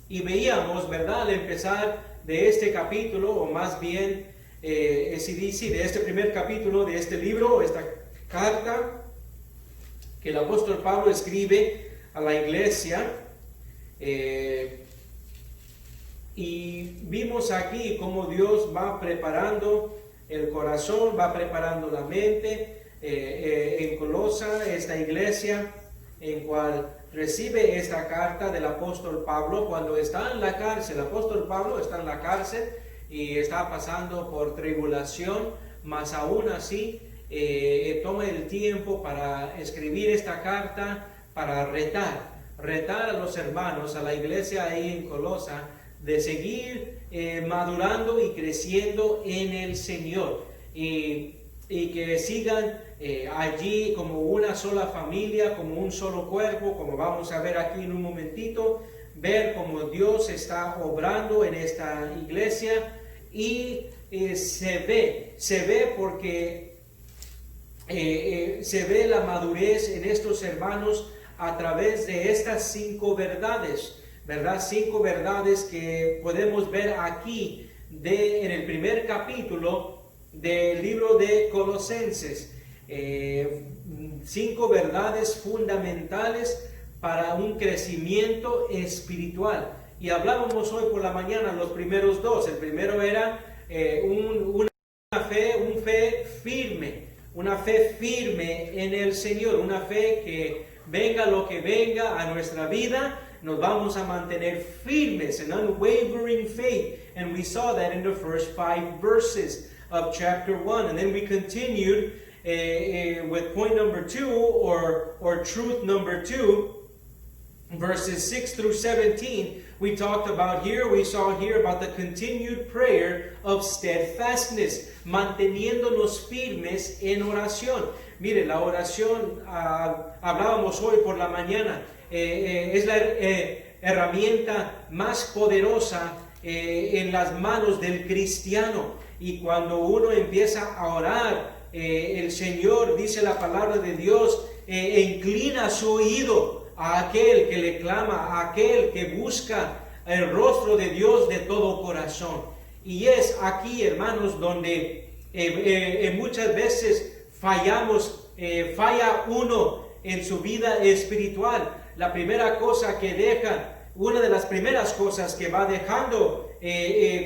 Y veíamos, ¿verdad?, al empezar de este capítulo, o más bien, de este primer capítulo de este libro, esta carta que el apóstol Pablo escribe a la iglesia. Y vimos aquí cómo Dios va preparando el corazón, va preparando la mente en Colosa, esta iglesia en cual recibe esta carta del apóstol Pablo cuando está en la cárcel. El apóstol Pablo está en la cárcel y está pasando por tribulación, mas aún así toma el tiempo para escribir esta carta, para retar a los hermanos, a la iglesia ahí en Colosa, de seguir madurando y creciendo en el Señor, y que sigan allí como una sola familia, como un solo cuerpo, como vamos a ver aquí en un momentito, ver cómo Dios está obrando en esta iglesia. Y se ve porque se ve la madurez en estos hermanos a través de estas 5 verdades, ¿verdad? 5 verdades que podemos ver aquí en el primer capítulo del libro de Colosenses. 5 verdades fundamentales para un crecimiento espiritual. Y hablábamos hoy por la mañana los primeros 2. El primero era una fe firme en el Señor, una fe que venga lo que venga a nuestra vida, nos vamos a mantener firmes, an unwavering faith. And we saw that in the first 5 verses of chapter 1. And then we continued with point number 2, or truth number 2, verses 6 through 17. We saw here about the continued prayer of steadfastness, manteniéndonos firmes en oración. Mire, la oración, hablábamos hoy por la mañana, es la herramienta más poderosa en las manos del cristiano. Y cuando uno empieza a orar, el Señor, dice la palabra de Dios, inclina su oído a aquel que le clama, a aquel que busca el rostro de Dios de todo corazón. Y es aquí, hermanos, donde muchas veces falla uno en su vida espiritual. La primera cosa que deja, una de las primeras cosas que va dejando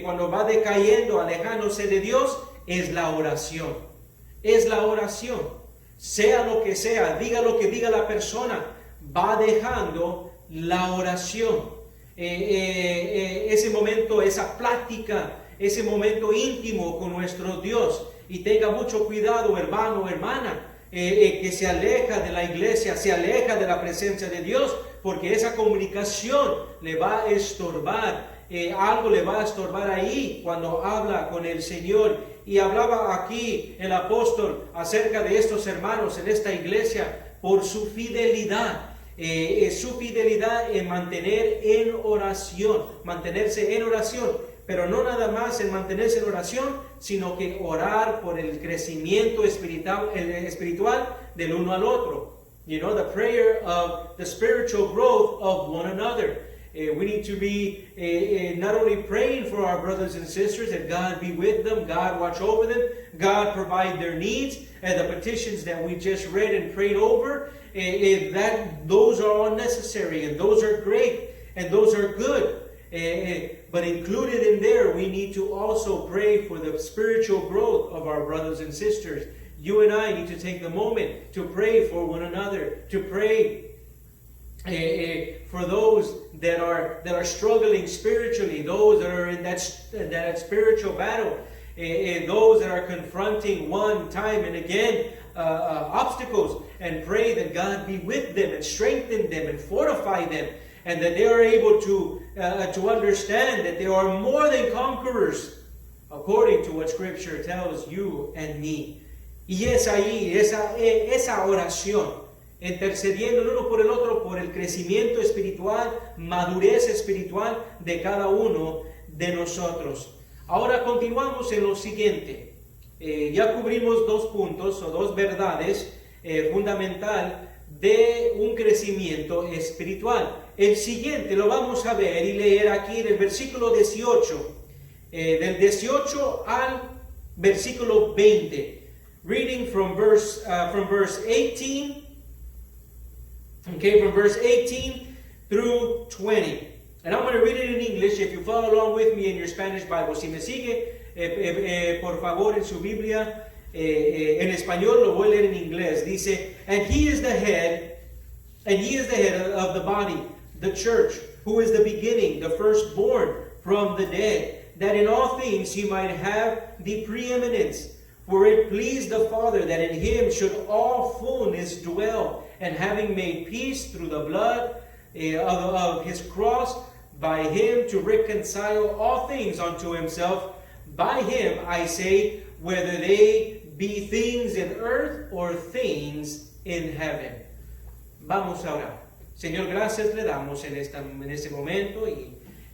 cuando va decayendo, alejándose de Dios, es la oración. Es la oración. Sea lo que sea, diga lo que diga la persona, va dejando la oración. Ese momento, esa plática, ese momento íntimo con nuestro Dios. Y tenga mucho cuidado, hermano, hermana, que se aleja de la iglesia, se aleja de la presencia de Dios, porque esa comunicación le va a estorbar. Algo le va a estorbar ahí cuando habla con el Señor. Y hablaba aquí el apóstol acerca de estos hermanos en esta iglesia por su fidelidad. Su fidelidad en mantenerse en oración, pero no nada más en mantenerse en oración, sino que orar por el crecimiento espiritual del uno al otro. You know, the prayer of the spiritual growth of one another. We need to be not only praying for our brothers and sisters, that God be with them, God watch over them, God provide their needs, and the petitions that we just read and prayed over, those are all necessary, and those are great, and those are good. But included in there, we need to also pray for the spiritual growth of our brothers and sisters. You and I need to take the moment to pray for one another, to pray for those that are struggling spiritually, those that are in that spiritual battle, those that are confronting one time and again obstacles, and pray that God be with them and strengthen them and fortify them, and that they are able to understand that they are more than conquerors, according to what Scripture tells you and me. Y es ahí, esa oración, intercediendo el uno por el otro, por el crecimiento espiritual, madurez espiritual de cada uno de nosotros. Ahora continuamos en lo siguiente. Ya cubrimos 2 puntos o 2 verdades fundamental de un crecimiento espiritual. El siguiente lo vamos a ver y leer aquí en el versículo 18, del 18 al versículo 20. Reading from verse 18, okay, from verse 18 through 20. And I'm going to read it in English if you follow along with me in your Spanish Bible. Si me sigue, por favor, en su Biblia, en español lo voy a leer en inglés. Dice, and ye is the head of the body, the church, who is the beginning, the firstborn from the dead, that in all things he might have the preeminence. For it pleased the Father that in him should all fullness dwell, and having made peace through the blood of his cross, by him to reconcile all things unto himself. By him, I say, whether they be things in earth or things in heaven. Vamos a orar. Señor, gracias le damos en este momento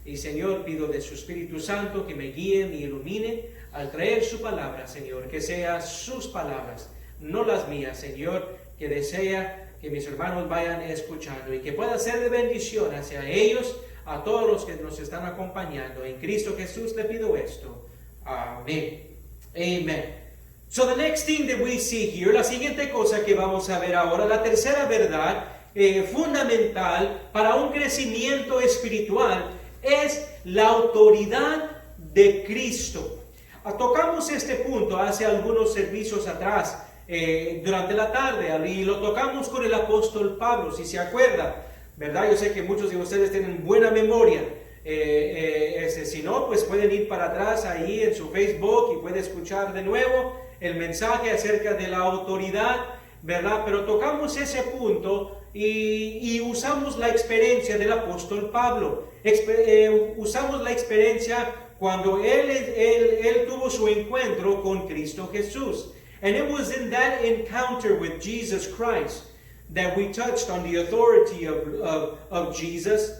y Señor, pido de su Espíritu Santo que me guíe, me ilumine al traer su palabra, Señor, que sean sus palabras, no las mías, Señor, que desea que mis hermanos vayan escuchando y que pueda ser de bendición hacia ellos, a todos los que nos están acompañando. En Cristo Jesús le pido esto. Amén. Amen. So the next thing that we see here, la siguiente cosa que vamos a ver ahora, la tercera verdad fundamental para un crecimiento espiritual es la autoridad de Cristo. Tocamos este punto hace algunos servicios atrás, durante la tarde, y lo tocamos con el apóstol Pablo, si se acuerda, ¿verdad? Yo sé que muchos de ustedes tienen buena memoria. Si no, pues pueden ir para atrás ahí en su Facebook y pueden escuchar de nuevo el mensaje acerca de la autoridad, ¿verdad? Pero tocamos ese punto y usamos la experiencia del apóstol Pablo. Usamos la experiencia cuando él tuvo su encuentro con Cristo Jesús. And it was in that encounter with Jesus Christ that we touched on the authority of Jesus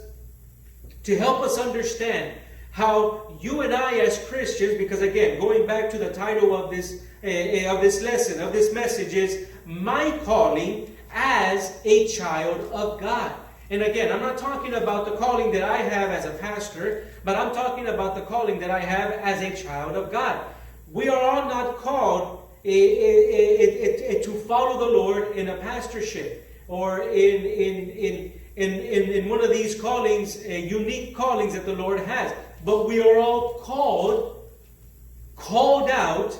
to help us understand how you and I as Christians, because again, going back to the title of this lesson, of this message is my calling as a child of God. And again, I'm not talking about the calling that I have as a pastor, but I'm talking about the calling that I have as a child of God. We are all not called to follow the Lord in a pastorship or in one of these callings, unique callings that the Lord has. But we are all called out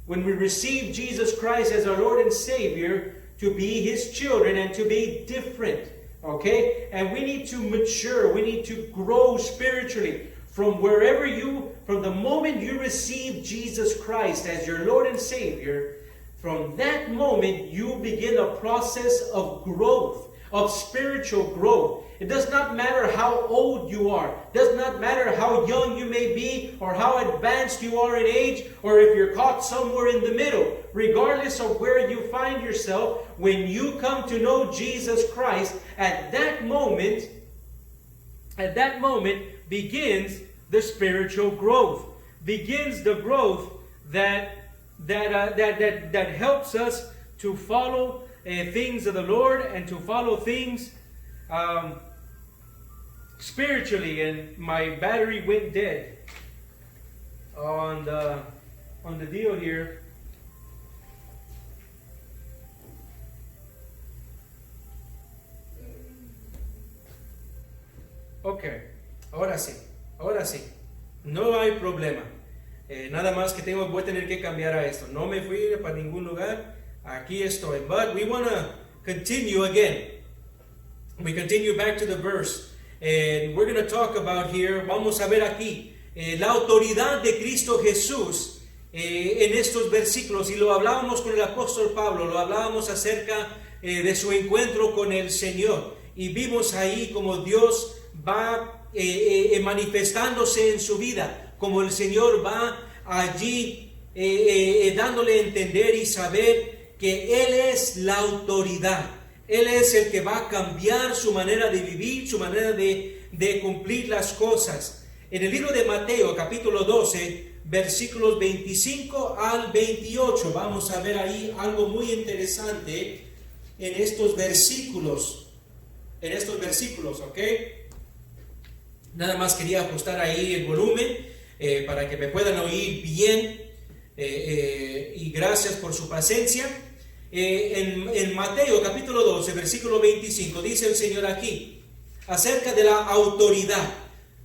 when we receive Jesus Christ as our Lord and Savior to be His children and to be different. Okay? And we need to mature. We need to grow spiritually. From the moment you receive Jesus Christ as your Lord and Savior, from that moment you begin a process of growth, of spiritual growth. It does not matter how old you are. It does not matter how young you may be or how advanced you are in age or if you're caught somewhere in the middle. Regardless of where you find yourself, when you come to know Jesus Christ, at that moment begins the spiritual growth. Begins the growth that helps us to follow things of the Lord and to follow things spiritually. And my battery went dead on the deal here. Okay, ahora sí, no hay problema. Nada más que voy a tener que cambiar a esto. No me fui para ningún lugar. Aquí estoy. But we want to continue again. We continue back to the verse. And we're going to talk about here, vamos a ver aquí, la autoridad de Cristo Jesús en estos versículos. Y lo hablábamos con el apóstol Pablo, lo hablábamos acerca de su encuentro con el Señor. Y vimos ahí como Dios va manifestándose en su vida, como el Señor va allí dándole a entender y saber que Él es la autoridad. Él es el que va a cambiar su manera de vivir, su manera de cumplir las cosas. En el libro de Mateo, capítulo 12, versículos 25 al 28, vamos a ver ahí algo muy interesante en estos versículos. ¿Ok? Nada más quería ajustar ahí el volumen para que me puedan oír bien. Y gracias por su paciencia. En Mateo capítulo 12, versículo 25, dice el Señor aquí acerca de la autoridad.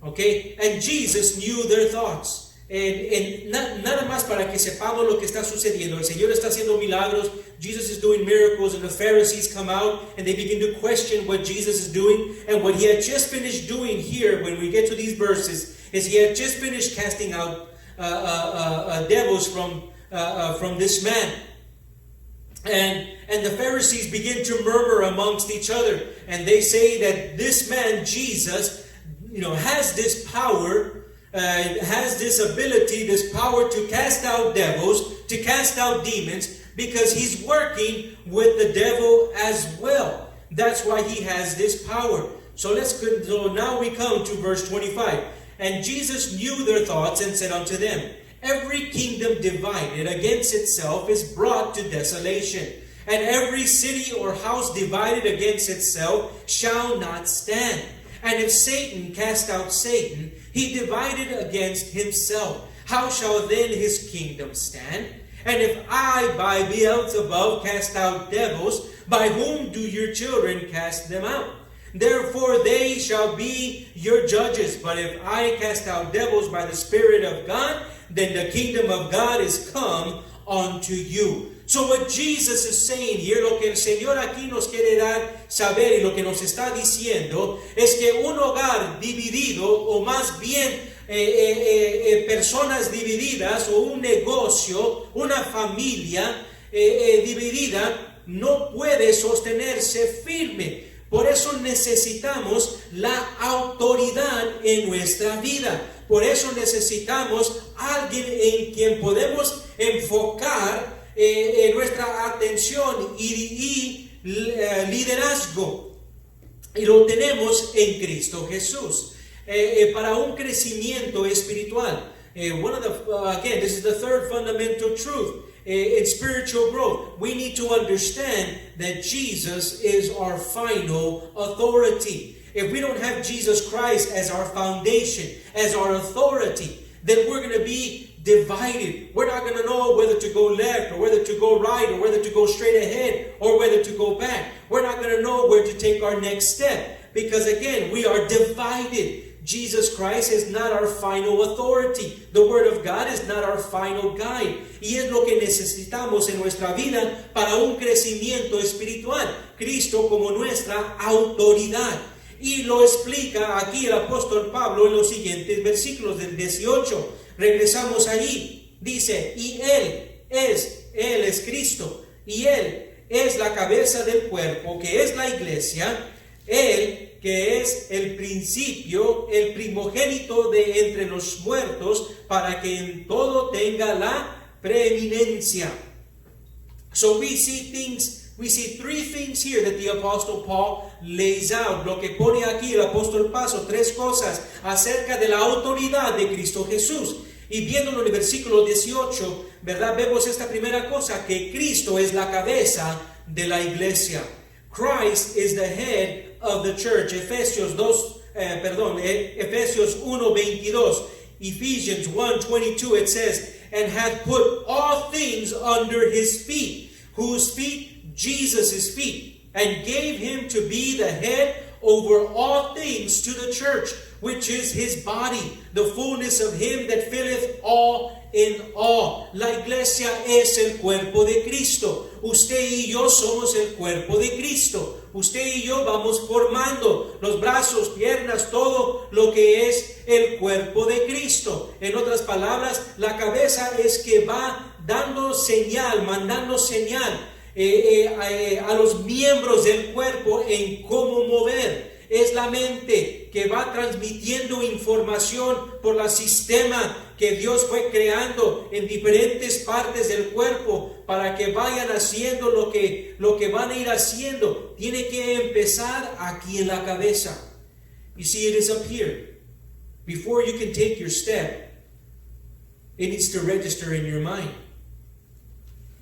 Okay, and Jesus knew their thoughts. Nada más para que sepamos lo que está sucediendo. El Señor está haciendo milagros. Jesus is doing miracles, and the Pharisees come out and they begin to question what Jesus is doing. And what he had just finished doing here, when we get to these verses, is he had just finished casting out devils from this man. And the Pharisees begin to murmur amongst each other, and they say that this man Jesus, has this power, has this ability, this power to cast out devils, to cast out demons, because he's working with the devil as well. That's why he has this power. So now we come to verse 25. And Jesus knew their thoughts and said unto them, every kingdom divided against itself is brought to desolation, and every city or house divided against itself shall not stand. And if Satan cast out Satan, he divided against himself. How shall then his kingdom stand? And if I by Beelzebub cast out devils, by whom do your children cast them out? Therefore they shall be your judges. But if I cast out devils by the Spirit of God, then the kingdom of God is come unto you. So what Jesus is saying here, lo que el Señor aquí nos quiere dar saber y lo que nos está diciendo es que un hogar dividido, o más bien personas divididas, o un negocio, una familia dividida, no puede sostenerse firme. Por eso necesitamos la autoridad en nuestra vida. Por eso necesitamos alguien en quien podemos enfocar nuestra atención y liderazgo. Y lo tenemos en Cristo Jesús. Para un crecimiento espiritual. Again, this is the third fundamental truth. In spiritual growth, we need to understand that Jesus is our final authority. If we don't have Jesus Christ as our foundation, as our authority, then we're going to be divided. We're not going to know whether to go left or whether to go right or whether to go straight ahead or whether to go back. We're not going to know where to take our next step because, again, we are divided. Jesus Christ is not our final authority. The Word of God is not our final guide. Y es lo que necesitamos en nuestra vida para un crecimiento espiritual. Cristo como nuestra autoridad. Y lo explica aquí el apóstol Pablo en los siguientes versículos del 18. Regresamos ahí. Dice, y Él es Cristo. Y Él es la cabeza del cuerpo, que es la iglesia. Él que es el principio, el primogénito de entre los muertos, para que en todo tenga la preeminencia. So we see three things here that the Apostle Paul lays out. Lo que pone aquí el apóstol Pablo, tres cosas acerca de la autoridad de Cristo Jesús. Y viéndolo en el versículo 18, ¿verdad? Vemos esta primera cosa, que Cristo es la cabeza de la iglesia. Christ is the head of the church. Efesios 1:22. Ephesians 1:22, it says, and hath put all things under his feet, whose feet Jesus' feet, and gave him to be the head over all things to the church, which is his body, the fullness of him that filleth all in all. La iglesia es el cuerpo de Cristo. Usted y yo somos el cuerpo de Cristo. Usted y yo vamos formando los brazos, piernas, todo lo que es el cuerpo de Cristo. En otras palabras, la cabeza es que va dando señal, mandando señal a los miembros del cuerpo en cómo mover. Es la mente que va transmitiendo información por el sistema que Dios fue creando en diferentes partes del cuerpo para que vayan haciendo lo que van a ir haciendo. Tiene que empezar aquí en la cabeza. You see, it is up here. Before you can take your step, it needs to register in your mind.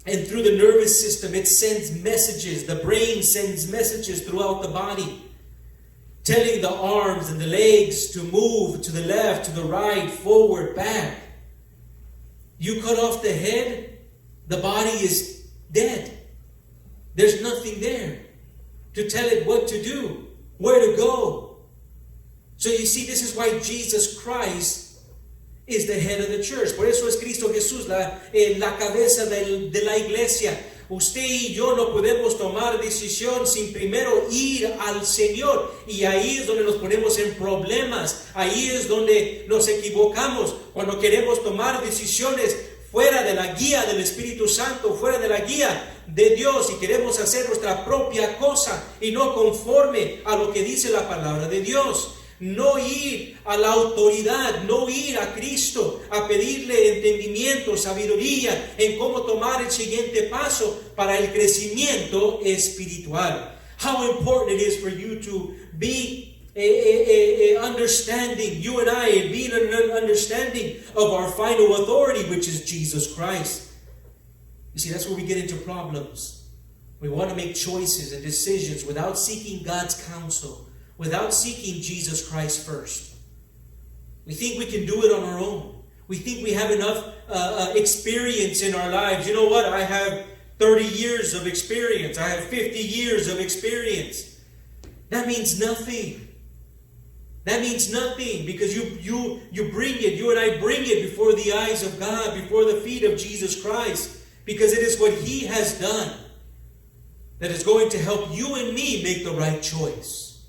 And through the nervous system, it sends messages. The brain sends messages throughout the body, telling the arms and the legs to move to the left, to the right, forward, back. You cut off the head, the body is dead. There's nothing there to tell it what to do, where to go. So you see, this is why Jesus Christ is the head of the church. Por eso es Cristo Jesús la cabeza de la iglesia. Usted y yo no podemos tomar decisión sin primero ir al Señor. Y ahí es donde nos ponemos en problemas. Ahí es donde nos equivocamos. Cuando queremos tomar decisiones fuera de la guía del Espíritu Santo, fuera de la guía de Dios, y queremos hacer nuestra propia cosa y no conforme a lo que dice la palabra de Dios. No ir a la autoridad, no ir a Cristo a pedirle entendimiento, sabiduría en cómo tomar el siguiente paso para el crecimiento espiritual. How important it is for you to be understanding, you and I, being an understanding of our final authority, which is Jesus Christ. You see, that's where we get into problems. We want to make choices and decisions without seeking God's counsel, without seeking Jesus Christ first. We think we can do it on our own. We think we have enough experience in our lives. You know what? I have 30 years of experience. I have 50 years of experience. That means nothing. That means nothing, because you bring it, you and I bring it before the eyes of God, before the feet of Jesus Christ, because it is what He has done that is going to help you and me make the right choice.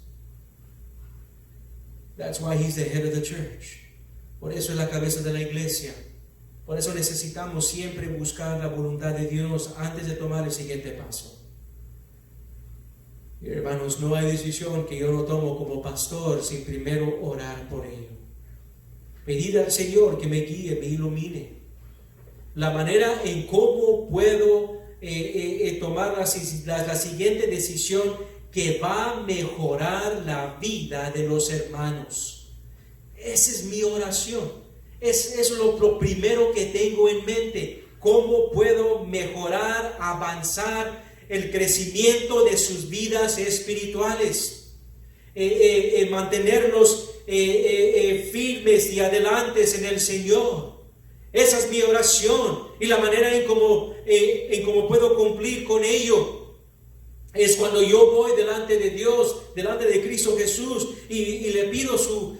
That's why He's the head of the church. Por eso es la cabeza de la iglesia. Por eso necesitamos siempre buscar la voluntad de Dios antes de tomar el siguiente paso. Y hermanos, no hay decisión que yo no tomo como pastor sin primero orar por ello. Pedir al Señor que me guíe, me ilumine. La manera en cómo puedo tomar la siguiente decisión que va a mejorar la vida de los hermanos. Esa es mi oración. Es lo primero que tengo en mente. ¿Cómo puedo mejorar, avanzar el crecimiento de sus vidas espirituales? Mantenerlos firmes y adelantes en el Señor. Esa es mi oración. Y la manera en cómo puedo cumplir con ello es cuando yo voy delante de Dios, delante de Cristo Jesús, y le pido su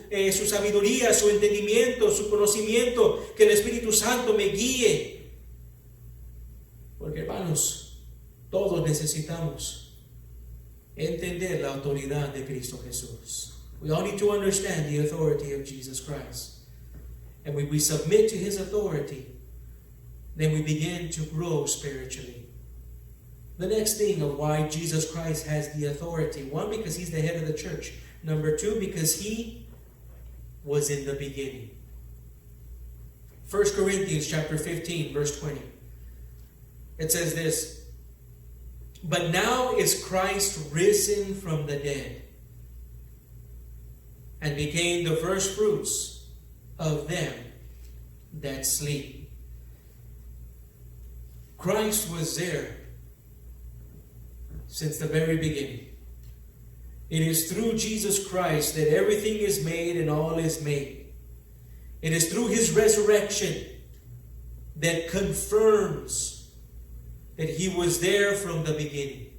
sabiduría, su entendimiento, su conocimiento, que el Espíritu Santo me guíe. Porque, hermanos, todos necesitamos entender la autoridad de Cristo Jesús. We all need to understand the authority of Jesus Christ. And when we submit to His authority, then we begin to grow spiritually. The next thing of why Jesus Christ has the authority. One, because He's the head of the church. Number two, because He was in the beginning. 1 Corinthians chapter 15, verse 20. It says this: "But now is Christ risen from the dead, and became the first fruits of them that sleep." Christ was there since the very beginning. It is through Jesus Christ that everything is made and all is made. It is through His resurrection that confirms that He was there from the beginning.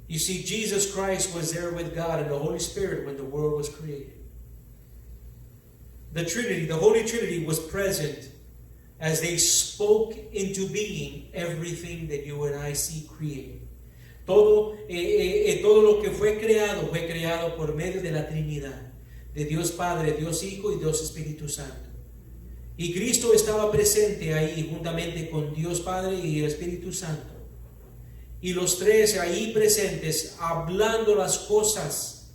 You see, Jesus Christ was there with God and the Holy Spirit when the world was created. The Trinity, the Holy Trinity, was present as they spoke into being everything that you and I see created. Todo lo que fue creado por medio de la Trinidad, de Dios Padre, Dios Hijo y Dios Espíritu Santo. Y Cristo estaba presente ahí juntamente con Dios Padre y el Espíritu Santo. Y los tres ahí presentes, hablando las cosas,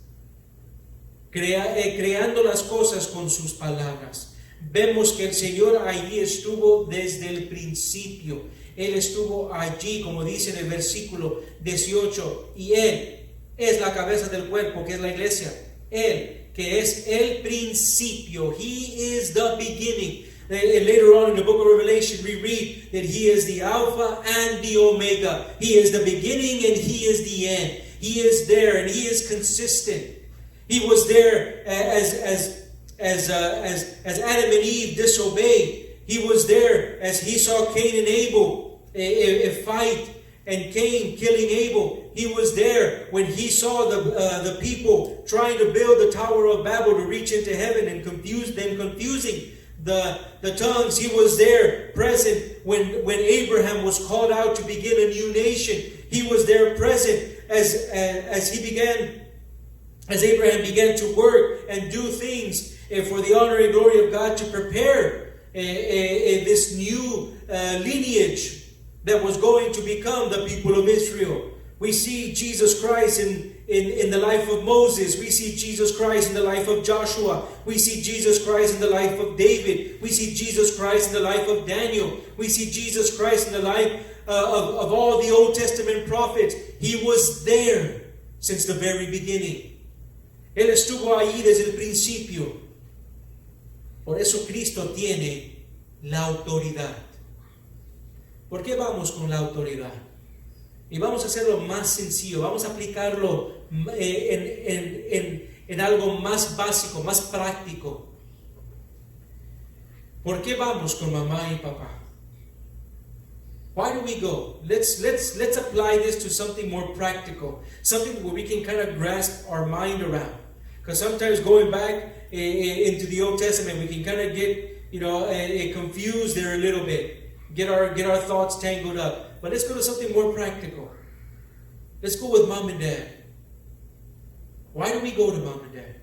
creando las cosas con sus palabras. Vemos que el Señor allí estuvo desde el principio. Él estuvo allí, como dice en el versículo 18, y Él es la cabeza del cuerpo, que es la iglesia. Él, que es el principio. He is the beginning. And later on in the book of Revelation, we read that He is the Alpha and the Omega. He is the beginning and He is the end. He is there and He is consistent. He was there as Adam and Eve disobeyed. He was there as He saw Cain and Abel a fight, and Cain killing Abel. He was there when He saw the people trying to build the Tower of Babel to reach into heaven and confusing the tongues. He was there present when Abraham was called out to begin a new nation. He was there present as Abraham began to work and do things for the honor and glory of God, to prepare this new lineage that was going to become the people of Israel. We see Jesus Christ in the life of Moses. We see Jesus Christ in the life of Joshua. We see Jesus Christ in the life of David. We see Jesus Christ in the life of Daniel. We see Jesus Christ in the life of all the Old Testament prophets. He was there since the very beginning. Él estuvo ahí desde el principio. Por eso Cristo tiene la autoridad. ¿Por qué vamos con la autoridad? Y vamos a hacerlo más sencillo, vamos a aplicarlo en algo más básico, más práctico. ¿Por qué vamos con mamá y papá? Why do we go? Let's apply this to something more practical, something where we can kind of grasp our mind around. Because sometimes going back into the Old Testament, we can kind of get confused there a little bit, get our thoughts tangled up. But let's go to something more practical. Let's go with mom and dad. Why do we go to mom and dad?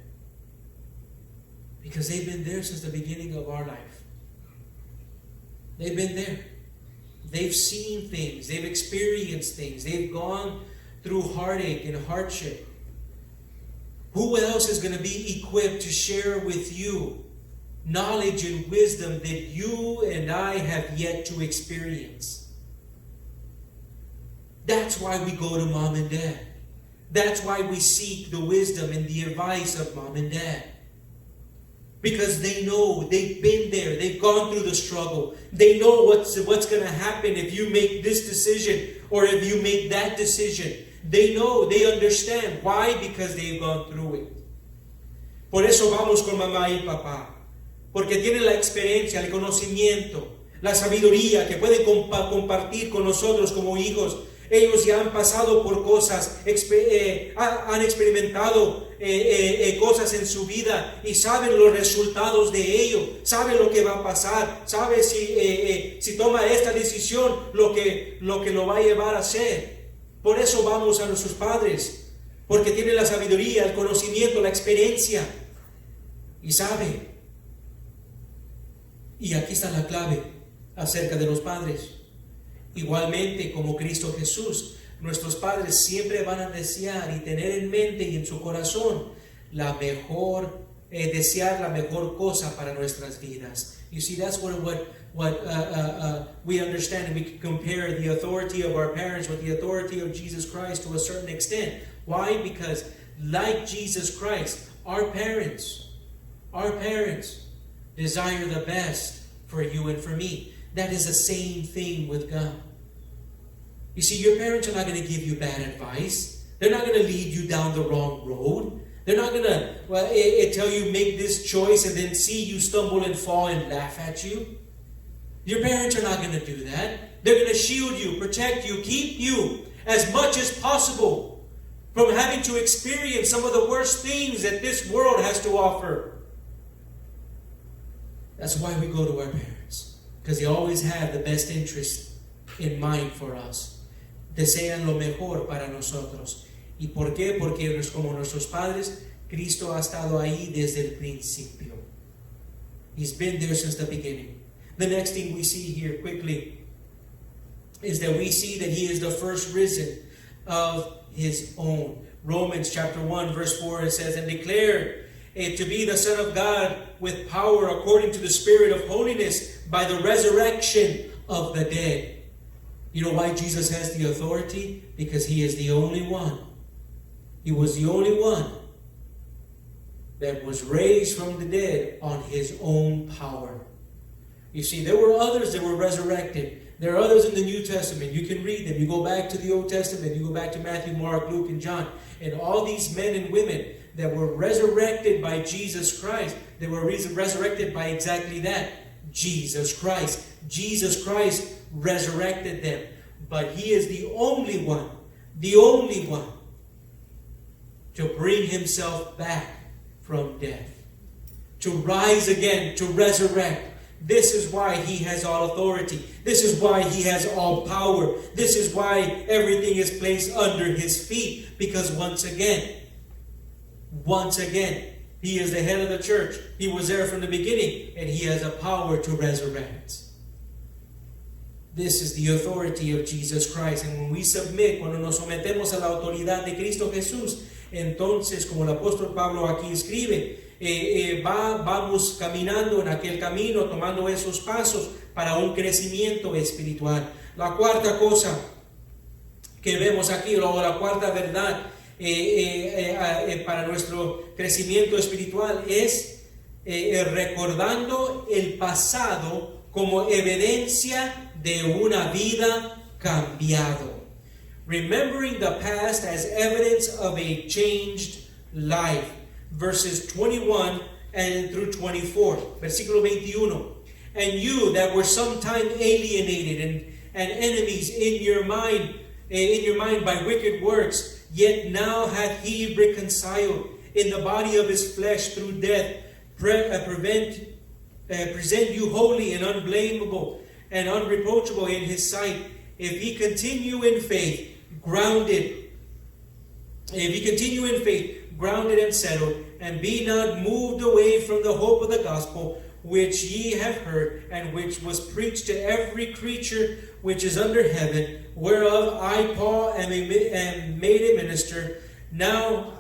Because they've been there since the beginning of our life. They've been there. They've seen things. They've experienced things. They've gone through heartache and hardship. Who else is going to be equipped to share with you knowledge and wisdom that you and I have yet to experience? That's why we go to mom and dad. That's why we seek the wisdom and the advice of mom and dad. Because they know, they've been there, they've gone through the struggle. They know what's going to happen if you make this decision or if you make that decision. They know, they understand. Why? Because they've gone through it. Por eso vamos con mamá y papá. Porque tienen la experiencia, el conocimiento, la sabiduría que pueden compartir con nosotros como hijos. Ellos ya han pasado por cosas, han experimentado cosas en su vida y saben los resultados de ello, saben lo que va a pasar, saben si toma esta decisión lo que lo va a llevar a hacer. Por eso vamos a nuestros padres, porque tienen la sabiduría, el conocimiento, la experiencia y sabe. Y aquí está la clave acerca de los padres. Igualmente, como Cristo Jesús, nuestros padres siempre van a desear y tener en mente y en su corazón desear la mejor cosa para nuestras vidas. You see, that's what we understand, and we can compare the authority of our parents with the authority of Jesus Christ to a certain extent. Why? Because like Jesus Christ, our parents desire the best for you and for me. That is the same thing with God. You see, your parents are not going to give you bad advice. They're not going to lead you down the wrong road. They're not going to tell you make this choice and then see you stumble and fall and laugh at you. Your parents are not going to do that. They're going to shield you, protect you, keep you as much as possible from having to experience some of the worst things that this world has to offer. That's why we go to our parents. Because they always have the best interest in mind for us. Desean lo mejor para nosotros. ¿Y por qué? Porque como nuestros padres, Cristo ha estado ahí desde el principio. He's been there since the beginning. The next thing we see here quickly is that we see that He is the first risen of His own. Romans chapter 1 verse 4, it says, and declared to be the Son of God with power according to the Spirit of holiness by the resurrection of the dead. You know why Jesus has the authority? Because He is the only one. He was the only one that was raised from the dead on His own power. You see, there were others that were resurrected. There are others in the New Testament. You can read them. You go back to the Old Testament. You go back to Matthew, Mark, Luke, and John. And all these men and women that were resurrected by Jesus Christ, they were resurrected by exactly that, Jesus Christ. Jesus Christ resurrected them. But He is the only one to bring Himself back from death, to rise again, to resurrect. This is why He has all authority. This is why He has all power. This is why everything is placed under His feet. Because once again, He is the head of the church. He was there from the beginning, and He has a power to resurrect. This is the authority of Jesus Christ. And when we submit, cuando nos sometemos a la autoridad de Cristo Jesús, entonces, como el apóstol Pablo aquí escribe, vamos caminando en aquel camino, tomando esos pasos para un crecimiento espiritual. La cuarta cosa que vemos aquí, o la cuarta verdad para nuestro crecimiento espiritual es recordando el pasado como evidencia de una vida cambiado. Remembering the past as evidence of a changed life. Verses 21 and through 24. Versículo 21. And you that were sometime alienated and enemies in your mind by wicked works, yet now hath He reconciled in the body of His flesh through death, present you holy and unblameable and unreproachable in His sight, if ye continue in faith, grounded and settled, and be not moved away from the hope of the gospel, which ye have heard, and which was preached to every creature which is under heaven, whereof I, Paul, am made a minister. Now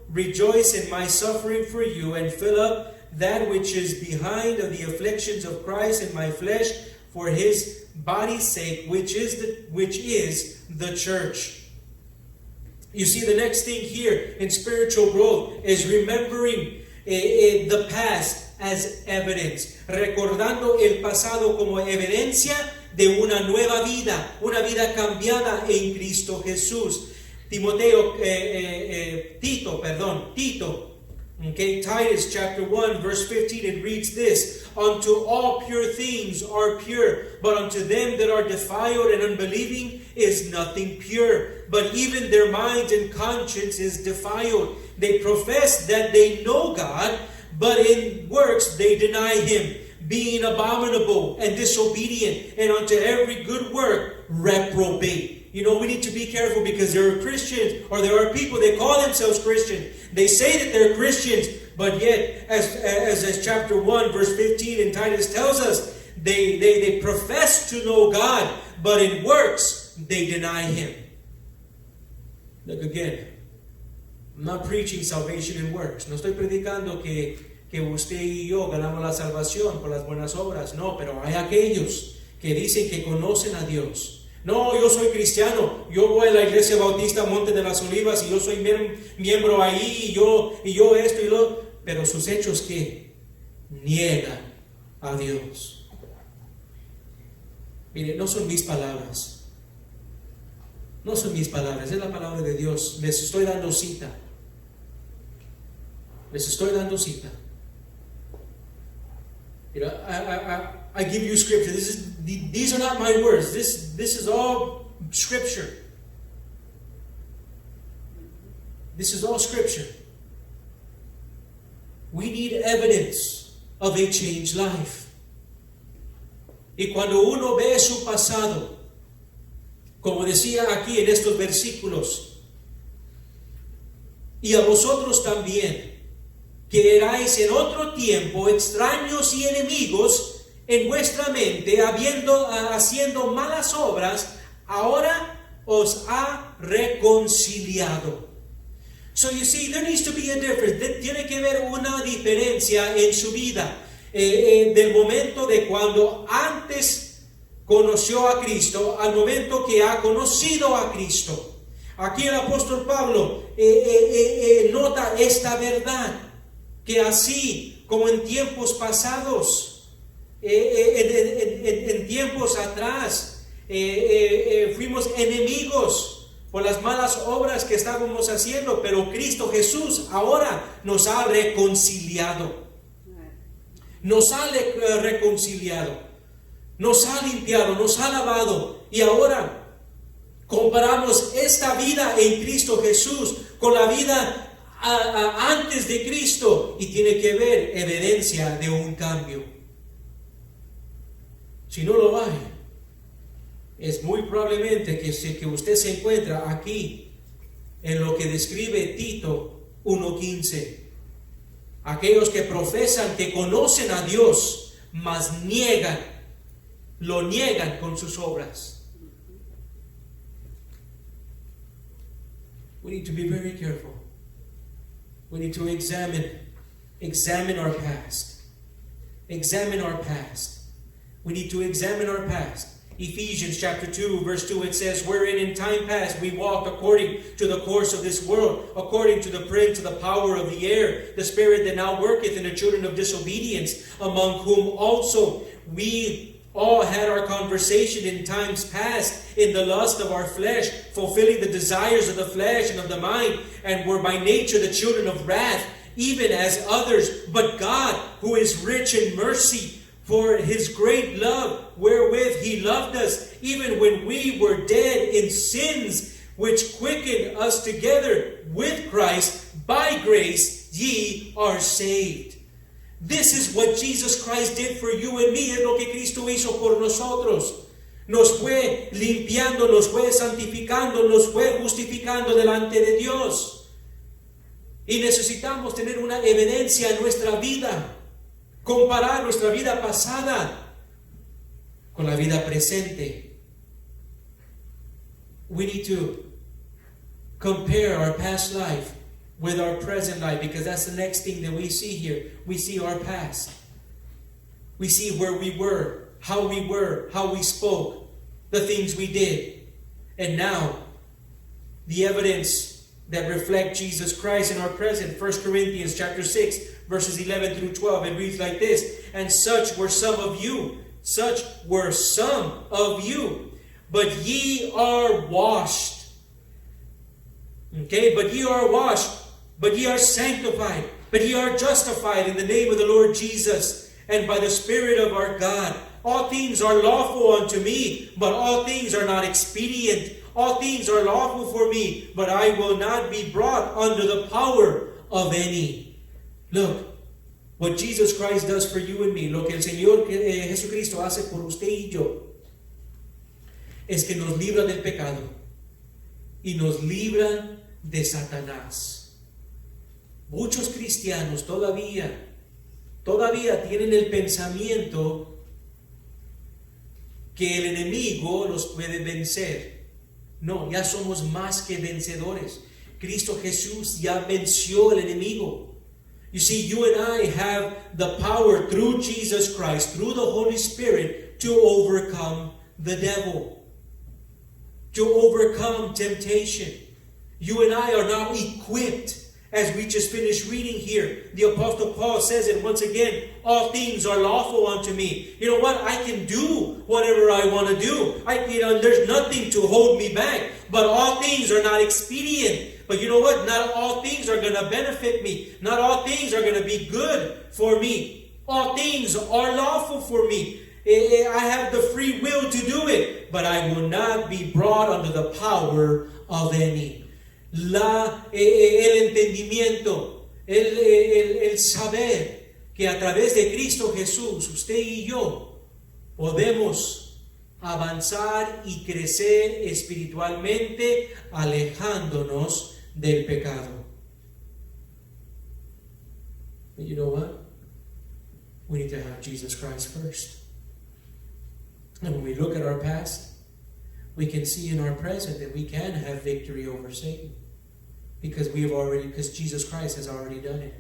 rejoice in my suffering for you, and fill up that which is behind of the afflictions of Christ in my flesh, for His body's sake, which is the church. You see, the next thing here in spiritual growth is remembering the past as evidence. Recordando el pasado como evidencia de una nueva vida, una vida cambiada en Cristo Jesús. Tito. Okay, Titus chapter 1 verse 15, it reads this: Unto all pure things are pure, but unto them that are defiled and unbelieving is nothing pure, but even their minds and conscience is defiled. They profess that they know God, but in works they deny Him, being abominable and disobedient, and unto every good work reprobate. You know, we need to be careful, because there are Christians, or there are people that call themselves Christians. They say that they're Christians, but yet, as chapter 1, verse 15 in Titus tells us, they profess to know God, but in works they deny Him. Look again, I'm not preaching salvation in works. No estoy predicando que usted y yo ganamos la salvación por las buenas obras. No, pero hay aquellos que dicen que conocen a Dios. No, yo soy cristiano, yo voy a la iglesia bautista Monte de las Olivas y yo soy miembro ahí, y yo esto y lo... Pero sus hechos, ¿qué? Niegan a Dios. Mire, no son mis palabras. No son mis palabras, es la palabra de Dios. Les estoy dando cita. You know, I give you scripture. These are not my words. This is all scripture. This is all scripture. We need evidence of a changed life. Y cuando uno ve su pasado, como decía aquí en estos versículos, y a vosotros también, que erais en otro tiempo extraños y enemigos en vuestra mente, haciendo malas obras, ahora os ha reconciliado. So you see, there needs to be a difference. Tiene que haber una diferencia en su vida, del momento de cuando antes conoció a Cristo al momento que ha conocido a Cristo. Aquí el apóstol Pablo nota esta verdad, que así como en tiempos pasados En tiempos atrás fuimos enemigos por las malas obras que estábamos haciendo, pero Cristo Jesús ahora nos ha reconciliado. Nos ha reconciliado, nos ha limpiado, nos ha lavado, y ahora comparamos esta vida en Cristo Jesús con la vida antes de Cristo, y tiene que ver evidencia de un cambio. Si no lo hay, es muy probablemente que usted se encuentra aquí en lo que describe Tito 1:15. Aquellos que profesan que conocen a Dios, mas lo niegan con sus obras. We need to be very careful. We need to examine our past. Examine our past. We need to examine our past. Ephesians chapter 2 verse 2, it says, wherein in time past we walked according to the course of this world, according to the prince of the power of the air, the spirit that now worketh in the children of disobedience, among whom also we all had our conversation in times past in the lust of our flesh, fulfilling the desires of the flesh and of the mind, and were by nature the children of wrath, even as others. But God, who is rich in mercy, for his great love wherewith he loved us, even when we were dead in sins, which quickened us together with Christ, by grace ye are saved. This is what Jesus Christ did for you and me. Es lo que Cristo hizo por nosotros. Nos fue limpiando, nos fue santificando, nos fue justificando delante de Dios. Y necesitamos tener una evidencia en nuestra vida. Comparar nuestra vida pasada con la vida presente. We need to compare our past life with our present life, because that's the next thing that we see here. We see our past. We see where we were, how we spoke, the things we did. And now, the evidence that reflect Jesus Christ in our present. 1 Corinthians chapter 6, verses 11 through 12. It reads like this: and such were some of you, but ye are washed. Okay, but ye are washed, but ye are sanctified, but ye are justified in the name of the Lord Jesus, and by the Spirit of our God. All things are lawful unto me, but all things are not expedient. All things are lawful for me, but I will not be brought under the power of any. Look, what Jesus Christ does for you and me, lo que el Señor Jesucristo hace por usted y yo, es que nos libra del pecado y nos libra de Satanás. Muchos cristianos todavía tienen el pensamiento que el enemigo los puede vencer. No, ya somos más que vencedores. Cristo Jesús ya venció el enemigo. You see, you and I have the power through Jesus Christ, through the Holy Spirit, to overcome the devil, to overcome temptation. You and I are now equipped. As we just finished reading here, the Apostle Paul says it once again, all things are lawful unto me. You know what? I can do whatever I want to do. There's nothing to hold me back. But all things are not expedient. But you know what? Not all things are going to benefit me. Not all things are going to be good for me. All things are lawful for me. I have the free will to do it. But I will not be brought under the power of any. El entendimiento, el saber que a través de Cristo Jesús, usted y yo podemos avanzar y crecer espiritualmente alejándonos del pecado. But you know what? We need to have Jesus Christ first. And when we look at our past, we can see in our present that we can have victory over Satan. Because Jesus Christ has already done it.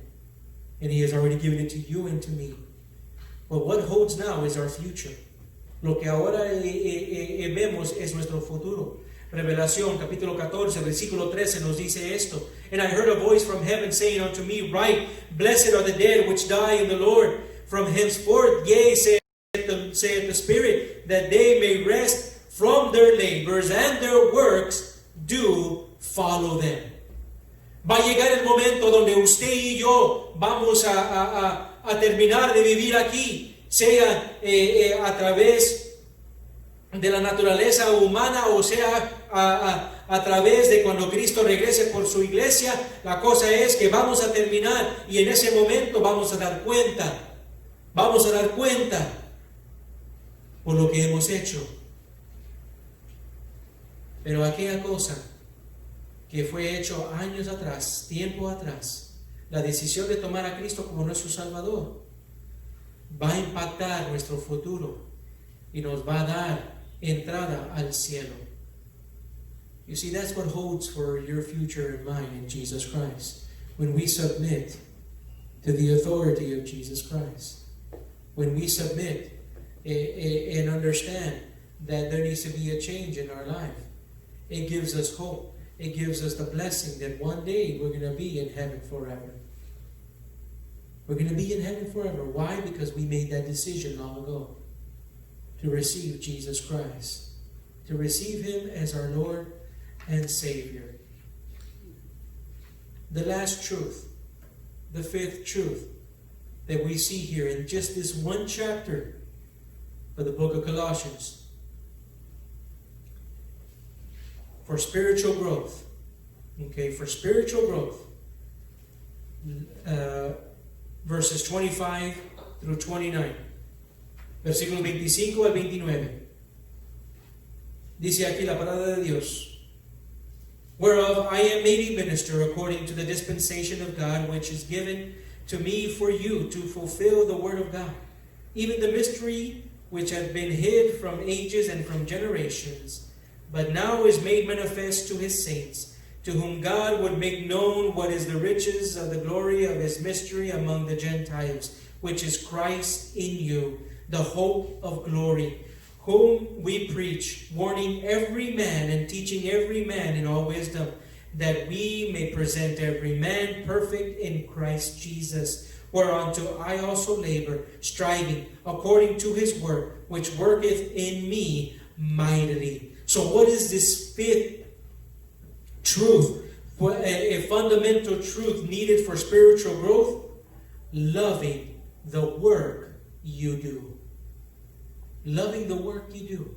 And He has already given it to you and to me. But what holds now is our future. Lo que ahora vemos es nuestro futuro. Revelación capítulo 14, versículo 13 nos dice esto. And I heard a voice from heaven saying unto me, Write, blessed are the dead which die in the Lord from henceforth, yea, saith saith the Spirit, that they may rest from their labors, and their works do follow them. Va a llegar el momento donde usted y yo vamos a terminar de vivir aquí, sea a través de la naturaleza humana o sea a través de cuando Cristo regrese por su iglesia. La cosa es que vamos a terminar y en ese momento vamos a dar cuenta por lo que hemos hecho. Pero aquella cosa que fue hecho años atrás, tiempo atrás, la decisión de tomar a Cristo como nuestro Salvador, va a impactar nuestro futuro y nos va a dar entrada al cielo. You see, that's what holds for your future and mine in Jesus Christ. When we submit to the authority of Jesus Christ. When we submit and understand that there needs to be a change in our life. It gives us hope. It gives us the blessing that one day we're going to be in heaven forever. We're going to be in heaven forever. Why? Because we made that decision long ago to receive Jesus Christ, to receive Him as our Lord and Savior. The last truth, the fifth truth that we see here in just this one chapter of the book of Colossians. For spiritual growth, for spiritual growth, verses 25 through 29, versículos 25 al 29. Dice aquí la palabra de Dios: whereof I am made a minister according to the dispensation of God, which is given to me for you to fulfill the word of God, even the mystery which hath been hid from ages and from generations, but now is made manifest to His saints, to whom God would make known what is the riches of the glory of His mystery among the Gentiles, which is Christ in you, the hope of glory, whom we preach, warning every man and teaching every man in all wisdom, that we may present every man perfect in Christ Jesus, whereunto I also labor, striving according to His work, which worketh in me mightily. So what is this fifth truth, a fundamental truth needed for spiritual growth? Loving the work you do. Loving the work you do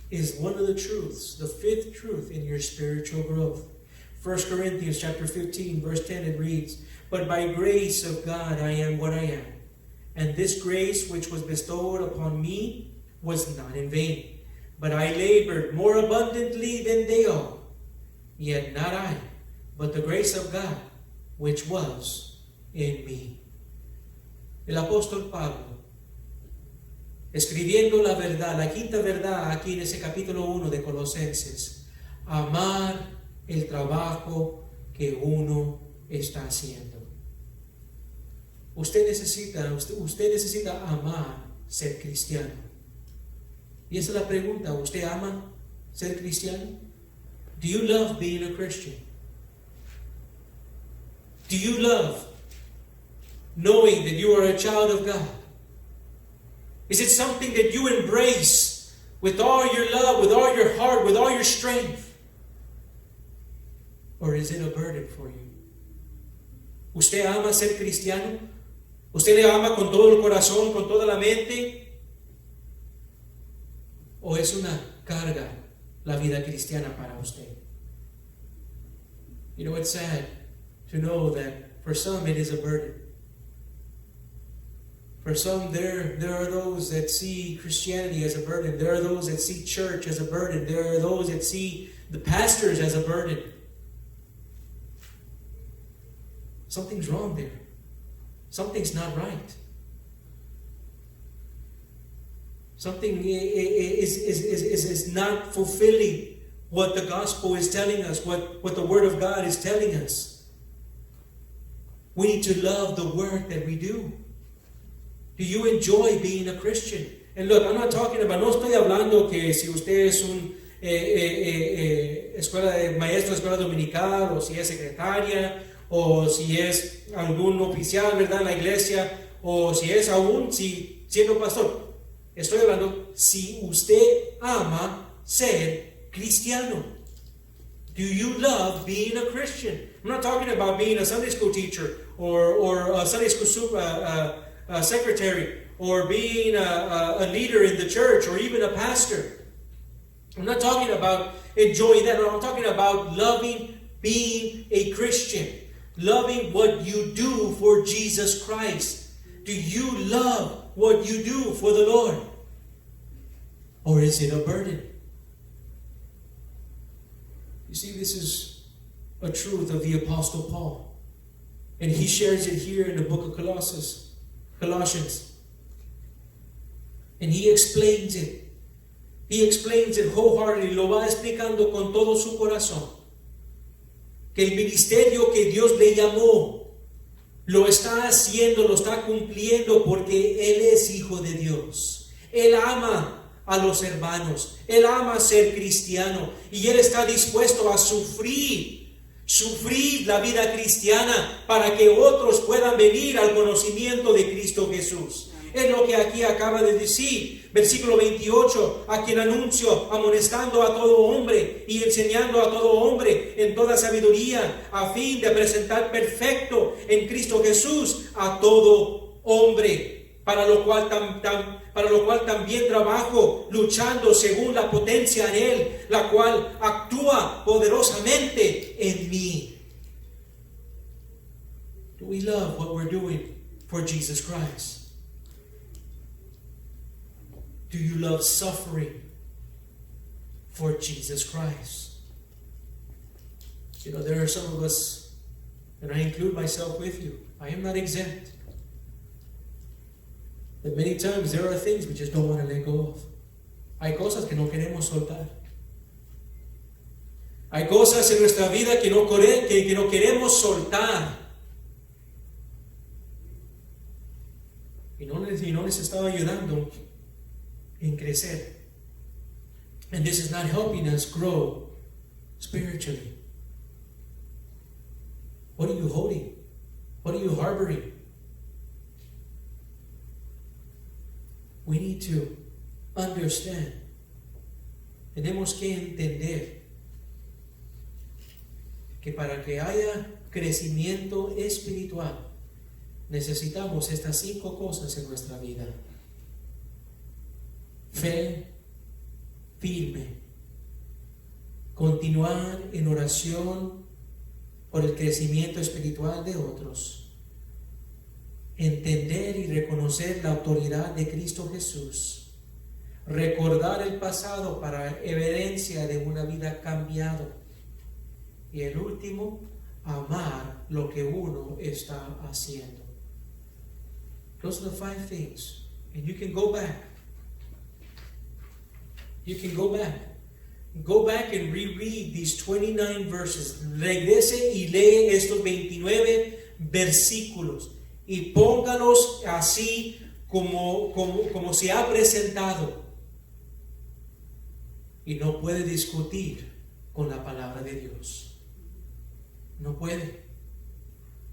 is one of the truths, the fifth truth in your spiritual growth. 1 Corinthians chapter 15, verse 10, it reads, but by grace of God I am what I am, and this grace which was bestowed upon me was not in vain, but I labored more abundantly than they all. Yet not I, but the grace of God, which was in me. El apóstol Pablo, escribiendo la verdad, la quinta verdad aquí en ese capítulo 1 de Colosenses, amar el trabajo que uno está haciendo. Usted necesita amar ser cristiano. Y esa es la pregunta, ¿usted ama ser cristiano? Do you love being a Christian? Do you love knowing that you are a child of God? Is it something that you embrace with all your love, with all your heart, with all your strength? Or is it a burden for you? ¿Usted ama ser cristiano? ¿Usted le ama con todo el corazón, con toda la mente? ¿O es una carga la vida cristiana para usted? You know, it's sad to know that for some it is a burden. For some, there are those that see Christianity as a burden. There are those that see church as a burden. There are those that see the pastors as a burden. Something's wrong there. Something's not right. Something is not fulfilling what the gospel is telling us, what the Word of God is telling us. We need to love the work that we do. Do you enjoy being a Christian? And look, I'm not talking about, no estoy hablando que si usted es un escuela de maestro, escuela dominical, o si es secretaria, o si es algún oficial, ¿verdad?, en la iglesia, o si es aún siendo pastor. Estoy hablando si usted ama ser cristiano. Do you love being a Christian? I'm not talking about being a Sunday school teacher or a Sunday school secretary or being a leader in the church or even a pastor. I'm not talking about enjoying that. No, I'm talking about loving being a Christian. Loving what you do for Jesus Christ. Do you love what you do for the Lord? Or is it a burden? You see, this is a truth of the Apostle Paul. And he shares it here in the book of Colossians. And he explains it. He explains it wholeheartedly. Lo va explicando con todo su corazón. Que el ministerio que Dios le llamó lo está haciendo, lo está cumpliendo porque Él es hijo de Dios. Él ama a los hermanos. Él ama ser cristiano y Él está dispuesto a sufrir la vida cristiana para que otros puedan venir al conocimiento de Cristo Jesús. Es lo que aquí acaba de decir, versículo 28, a quien anuncio, amonestando a todo hombre y enseñando a todo hombre en toda sabiduría, a fin de presentar perfecto en Cristo Jesús a todo hombre, para lo cual también trabajo, luchando según la potencia en Él, la cual actúa poderosamente en mí. Do we love what we're doing for Jesus Christ? Do you love suffering for Jesus Christ? You know, there are some of us, and I include myself with you, I am not exempt. That many times there are things we just don't want to let go of. Hay cosas que no queremos soltar. Hay cosas en nuestra vida que no queremos soltar. Y no les estaba ayudando en crecer. And this is not helping us grow spiritually. What are you holding? What are you harboring? We need to understand. Tenemos que entender que para que haya crecimiento espiritual necesitamos estas 5 cosas en nuestra vida. Fe firme, continuar en oración por el crecimiento espiritual de otros, entender y reconocer la autoridad de Cristo Jesús, recordar el pasado para evidencia de una vida cambiada, y el último, amar lo que uno está haciendo. Those are the 5 things, and you can go back. You can go back. Go back and reread these 29 verses. Regrese y lee estos 29 versículos y póngalos así como se ha presentado. Y no puede discutir con la palabra de Dios. No puede.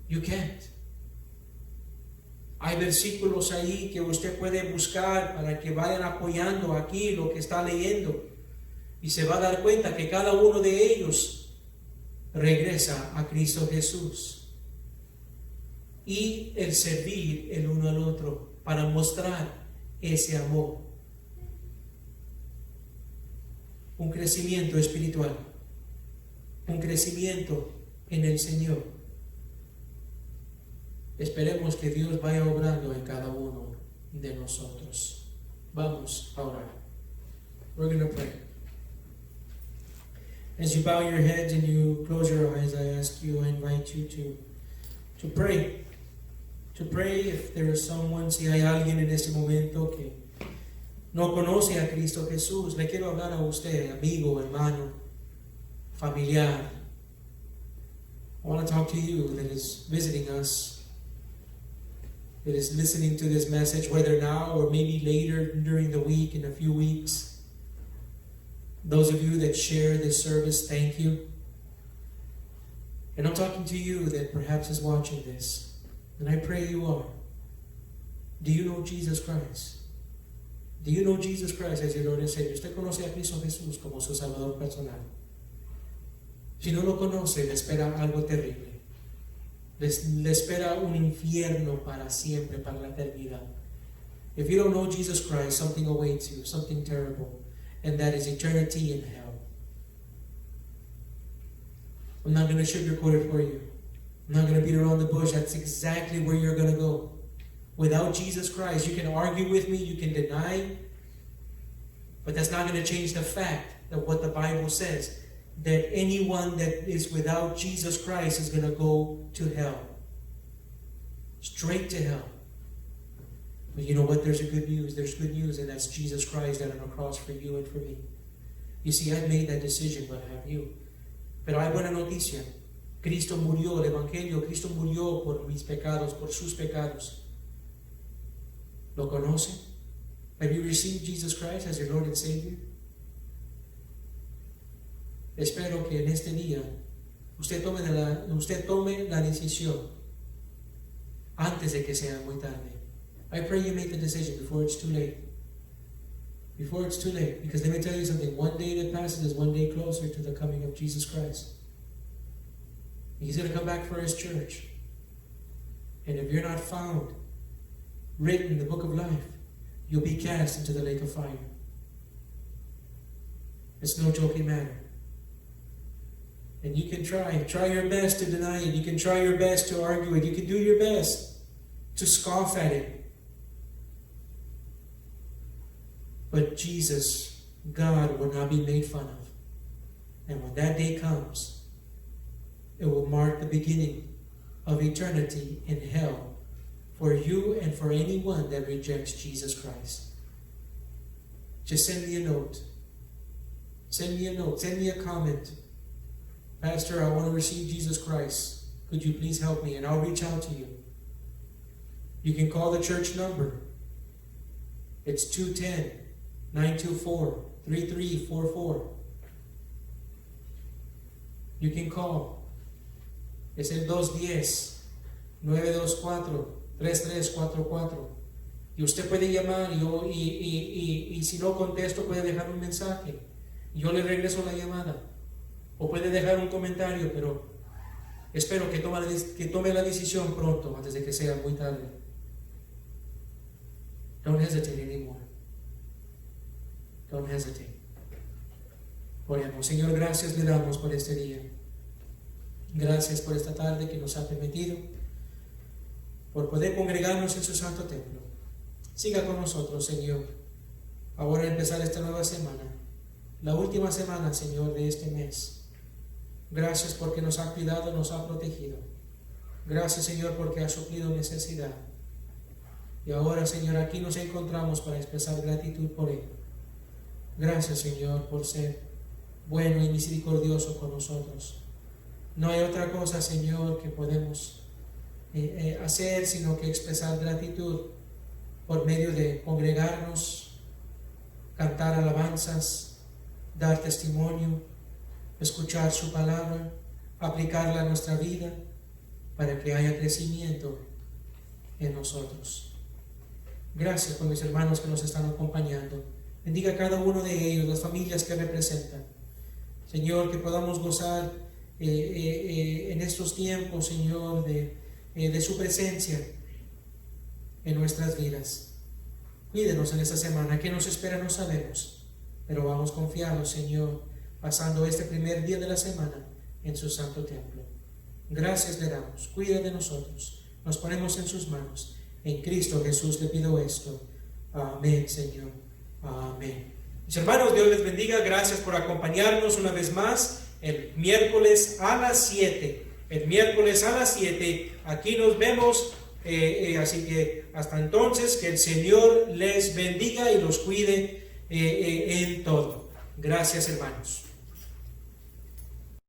You can't. Hay versículos ahí que usted puede buscar para que vayan apoyando aquí lo que está leyendo. Y se va a dar cuenta que cada uno de ellos regresa a Cristo Jesús. Y el servir el uno al otro para mostrar ese amor. Un crecimiento espiritual. Un crecimiento en el Señor. Esperemos que Dios vaya obrando en cada uno de nosotros. Vamos a orar. We're going to pray. As you bow your heads and you close your eyes, I invite you to pray. To pray if there is someone, si hay alguien en este momento que no conoce a Cristo Jesús, le quiero hablar a usted, amigo, hermano, familiar. I want to talk to you that is visiting us, that is listening to this message, whether now or maybe later during the week, in a few weeks. Those of you that share this service, thank you. And I'm talking to you that perhaps is watching this, and I pray you are. Do you know Jesus Christ? Do you know Jesus Christ as your Lord and Savior? ¿Usted conoce a Cristo Jesús como su Salvador personal? Si no lo conoce, le espera algo terrible. Le espera un infierno para siempre, para la eternidad. If you don't know Jesus Christ, something awaits you, something terrible, and that is eternity in hell. I'm not going to sugarcoat it for you. I'm not going to beat around the bush. That's exactly where you're going to go. Without Jesus Christ, you can argue with me, you can deny, but that's not going to change the fact that what the Bible says, that anyone that is without Jesus Christ is going to go to hell. Straight to hell. But you know what? There's good news, and that's Jesus Christ died on the cross for you and for me. You see, I've made that decision, but have you? Pero hay buena noticia. Cristo murió, el Evangelio, Cristo murió por mis pecados, por sus pecados. ¿Lo conoce? Have you received Jesus Christ as your Lord and Savior? Espero que en este día usted tome la decisión antes de que sea muy tarde. I pray you make the decision before it's too late. Before it's too late. Because let me tell you something. One day that passes is one day closer to the coming of Jesus Christ. He's going to come back for His church. And if you're not found written in the book of life, you'll be cast into the lake of fire. It's no joking matter. And you can try your best to deny it. You can try your best to argue it. You can do your best to scoff at it. But Jesus, God, will not be made fun of. And when that day comes, it will mark the beginning of eternity in hell for you and for anyone that rejects Jesus Christ. Just send me a note. Send me a note. Send me a comment. Pastor, I want to receive Jesus Christ. Could you please help me? And I'll reach out to you. You can call the church number. It's 210-924-3344. You can call. Es el 210-924-3344. Y usted puede llamar y si no contesto puede dejar un mensaje. Yo le regreso la llamada. O puede dejar un comentario, pero espero que tome la decisión pronto, antes de que sea muy tarde. Don't hesitate anymore. Don't hesitate. Oremos. Señor, gracias le damos por este día. Gracias por esta tarde que nos ha permitido, por poder congregarnos en su santo templo. Siga con nosotros, Señor. Ahora empezar esta nueva semana, la última semana, Señor, de este mes. Gracias porque nos ha cuidado, nos ha protegido. Gracias, Señor, porque ha suplido necesidad. Y ahora, Señor, aquí nos encontramos para expresar gratitud por Él. Gracias, Señor, por ser bueno y misericordioso con nosotros. No hay otra cosa, Señor, que podemos hacer sino que expresar gratitud por medio de congregarnos, cantar alabanzas, dar testimonio, escuchar su palabra, aplicarla a nuestra vida para que haya crecimiento en nosotros. Gracias por mis hermanos que nos están acompañando. Bendiga a cada uno de ellos, las familias que representan. Señor, que podamos gozar en estos tiempos, Señor, de su presencia en nuestras vidas. Cuídenos en esta semana. ¿Qué nos espera? No sabemos, pero vamos confiados, Señor, pasando este primer día de la semana en su santo templo. Gracias le damos. Cuida de nosotros. Nos ponemos en sus manos. En Cristo Jesús le pido esto. Amén, Señor. Amén. Mis hermanos, Dios les bendiga. Gracias por acompañarnos una vez más el miércoles a las 7. El miércoles a las 7. Aquí nos vemos. Así que hasta entonces, que el Señor les bendiga y los cuide en todo. Gracias, hermanos.